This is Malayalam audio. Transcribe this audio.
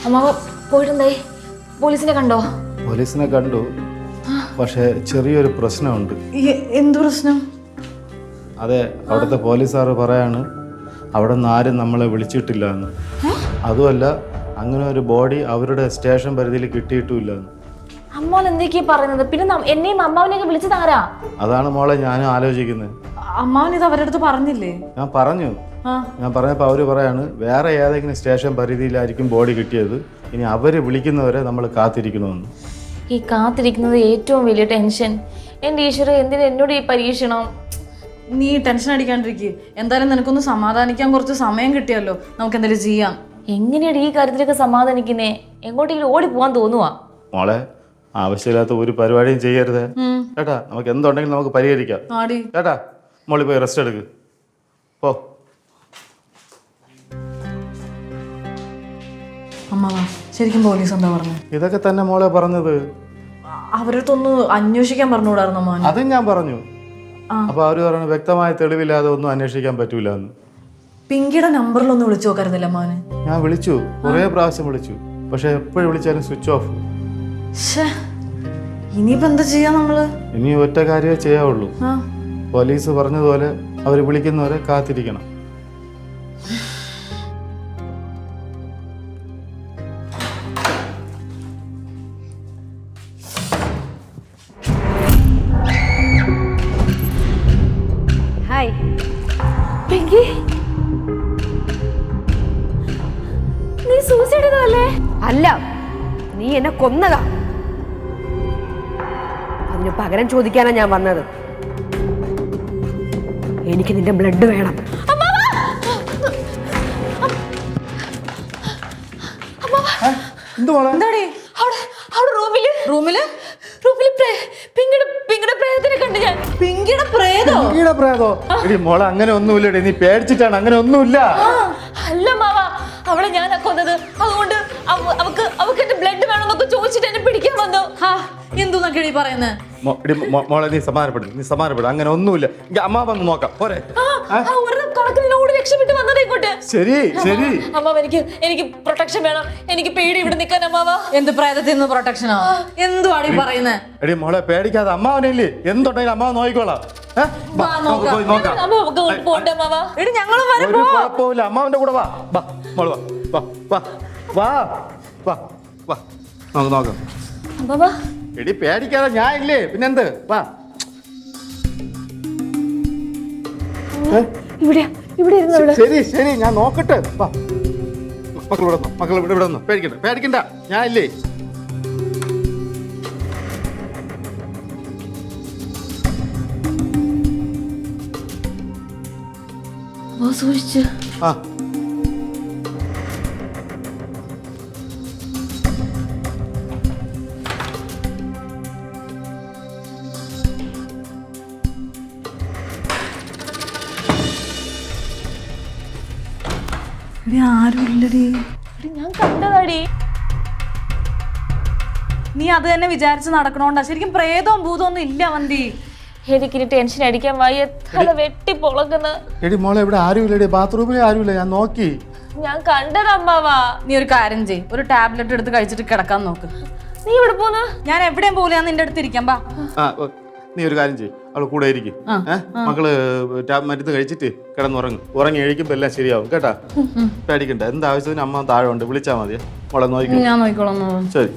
അമ്മാവ പോയിട്ടുണ്ടായി. പോലീസിനെ കണ്ടോ? പോലീസിനെ കണ്ടു, പക്ഷേ ചെറിയൊരു പ്രശ്നമുണ്ട്. എന്ത് പ്രശ്നം? അതെ, അവിടുത്തെ പോലീസുകാർ പറയാണ് അവിടെ നിന്ന് ആരും നമ്മളെ വിളിച്ചിട്ടില്ല എന്ന്. അതുമല്ല, അങ്ങനെ ഒരു ബോഡി അവരുടെ സ്റ്റേഷൻ പരിധിയിൽ കിട്ടിയിട്ടുമില്ല എന്ന്. അമ്മാവൻ എന്തൊക്കെയാ പറയുന്നത്? പിന്നെ എന്നെയും അമ്മാവനെയൊക്കെ വിളിച്ചത് ആരാ? അതാണ് മോളെ ഞാനും ആലോചിക്കുന്നത്. അമ്മാവൻ ഇത് അവരുടെ അടുത്ത് പറഞ്ഞില്ലേ? ഞാൻ പറഞ്ഞപ്പോൾ അവർ പറയാണ് വേറെ ഏതെങ്കിലും സ്റ്റേഷൻ പരിധിയിലായിരിക്കും ബോഡി കിട്ടിയത്, ഇനി അവർ വിളിക്കുന്നവരെ നമ്മൾ കാത്തിരിക്കണമെന്ന്. ഈ കാത്തിരിക്കുന്നത് ഏറ്റവും വലിയ ടെൻഷൻ. എൻ്റെ ഈശ്വര, എന്തിനാ എന്നോട് ഈ പരീക്ഷണം? നീ ടെൻഷൻ അടിക്കാണ്ടിരിക്കുക. എന്തായാലും നിനക്കൊന്ന് സമാധാനിക്കാൻ കുറച്ച് സമയം കിട്ടിയല്ലോ, നമുക്ക് എന്തെങ്കിലും ചെയ്യാം. എങ്ങനെയാണ് ഈ കാര്യത്തിലൊക്കെ സമാധാനിക്കുന്നേ? എങ്ങോട്ടെങ്കിലും ഓടി പോവാൻ തോന്നുവാ. മോളെ, ആവശ്യമില്ലാത്ത ഒരു പരിപാടിയും ചെയ്യരുത് കേട്ടാ. നമുക്ക് എന്തുണ്ടെങ്കിലും നമുക്ക് പരിഹരിക്കാം കേട്ടാ. മോളി പോയി റെസ്റ്റ് എടുക്ക് പോ. അമ്മാവാ, ശരിക്കും പോലീസ് എന്താ പറഞ്ഞത്? ഇതൊക്കെ തന്നെ മോളെ പറഞ്ഞത്. അവരടുത്തൊന്ന് അന്വേഷിക്കാൻ പറഞ്ഞുകൂടായിരുന്നു അമ്മാവൻ? അതും ഞാൻ പറഞ്ഞു. അപ്പൊ അവര് പറഞ്ഞു വ്യക്തമായ തെളിവില്ലാതെ ഒന്നും അന്വേഷിക്കാൻ പറ്റൂല എന്ന്. പിങ്കിയുടെ നമ്പറിലൊന്ന് വിളിച്ചു നോക്കാറുന്നില്ല അമ്മാവന്? ഞാൻ വിളിച്ചു, കുറേ പ്രാവശ്യം വിളിച്ചു, പക്ഷെ എപ്പോഴും വിളിച്ചാലും സ്വിച്ച് ഓഫ്. ഇനിയിപ്പോ എന്താ ചെയ്യാ നമ്മള്? ഇനി ഒറ്റ കാര്യമേ ചെയ്യാവുള്ളൂ. പോലീസ് പറഞ്ഞതുപോലെ അവർ വിളിക്കുന്നവരെ കാത്തിരിക്കണം. ഹായ് പിങ്കി, നീ സൂസൈഡ് ചെയ്തതല്ലേ? അല്ല, നീ എന്നെ കൊന്നതാ. അതിന് പകരം ചോദിക്കാനാ ഞാൻ വന്നത്. എനിക്ക് നിന്റെ ബ്ലഡ് വേണം. മോളെ അങ്ങനെ ഒന്നുമില്ല, നീ പേടിച്ചിട്ടാണ്. അങ്ങനെ ഒന്നുമില്ല. അല്ല മാവ, അവളെ ഞാൻ കൊന്നത്. അതുകൊണ്ട് അവക്ക് എന്റെ ബ്ലഡ് വേണമെന്നൊക്കെ ചോദിച്ചിട്ട് എന്നെ പിടിക്കാൻ വന്നു. എന്തോന്നൊക്കെയാണ് ഈ പറയുന്നത്? മോളെ നീ സമാധാനപ്പെടും. അങ്ങനെ ഒന്നുമില്ല. അമ്മ വന്ന് നോക്കാം പോരെ. രക്ഷപ്പെട്ട് വന്നത് ഇങ്ങോട്ട്. ശരി ശരി അമ്മാവ, എനിക്ക് പ്രൊട്ടക്ഷൻ വേണം. എനിക്ക് പേടി ഇവിടെ നിൽക്കാൻ. അമ്മാവ, എന്ത് പ്രേതത്തിൽ നിന്ന് പ്രൊട്ടക്ഷനോ? എന്തുവാടി പറയുന്നത്? എടി മോളെ പേടിക്കാതെ, അമ്മാവനില്ലേ എന്തുണ്ടെങ്കിലും അമ്മാവ നോക്കിക്കോളാം. കുഴപ്പമില്ല, അമ്മാവന്റെ കൂടെ വാ. മോള് വാ നമുക്ക് നോക്കാം. എടി പേടിക്കാതെ, ഞാൻ ഇല്ലേ പിന്നെന്ത്. വാ. ശരി ശരി, ഞാൻ നോക്കട്ടെ. വാ, മക്കൾ ഇവിടെ വന്നു. പേടിക്കണ്ട, ഞാൻ ഇല്ലേ. സൂക്ഷിച്ച്. ആരുമില്ലടി. ഞാൻ കണ്ടതാടി. നീ അത് തന്നെ വിചാരിച്ച് നടക്കണോണ്ടാ. ശരിക്കും പ്രേതവും ഭൂതമൊന്നും ഇല്ല വന്തി. എനിക്കിനി ടെൻഷൻ അടിക്കാൻ വയ്യ. തല വെട്ടി പൊളക്കുന്ന. എടി മോളെ, ഇവിടെ ആരുമില്ലടി. ബാത്റൂമിൽ ആരുമില്ല, ഞാൻ നോക്കി. ഞാൻ കണ്ടത് അമ്മാവാ. നീ ഒരു കാര്യം ചെയ്യ്, ഒരു ടാബ്ലറ്റ് എടുത്ത് കഴിച്ചിട്ട് കിടക്കാൻ നോക്ക്. നീ ഇവിടെ പോന്ന്? ഞാൻ എവിടെയും പോകില്ല, ഞാൻ നിന്റെ അടുത്ത് ഇരിക്കാം. ബാ, നീ ഒരു കാര്യം ചെയ്യ്, അവള് കൂടെ ഇരിക്കും. മക്കള് മരുന്ന് കഴിച്ചിട്ട് ഉറങ്ങി എഴുതിക്കുമ്പോ എല്ലാം ശരിയാവും കേട്ടാ. പേടിക്കണ്ട. എന്താവശ്യത്തിന് അമ്മ താഴെ ഉണ്ട്, വിളിച്ചാ മതി. മോളെ നോക്കി. ഞാൻ നോക്കിക്കോളാം. ശരി.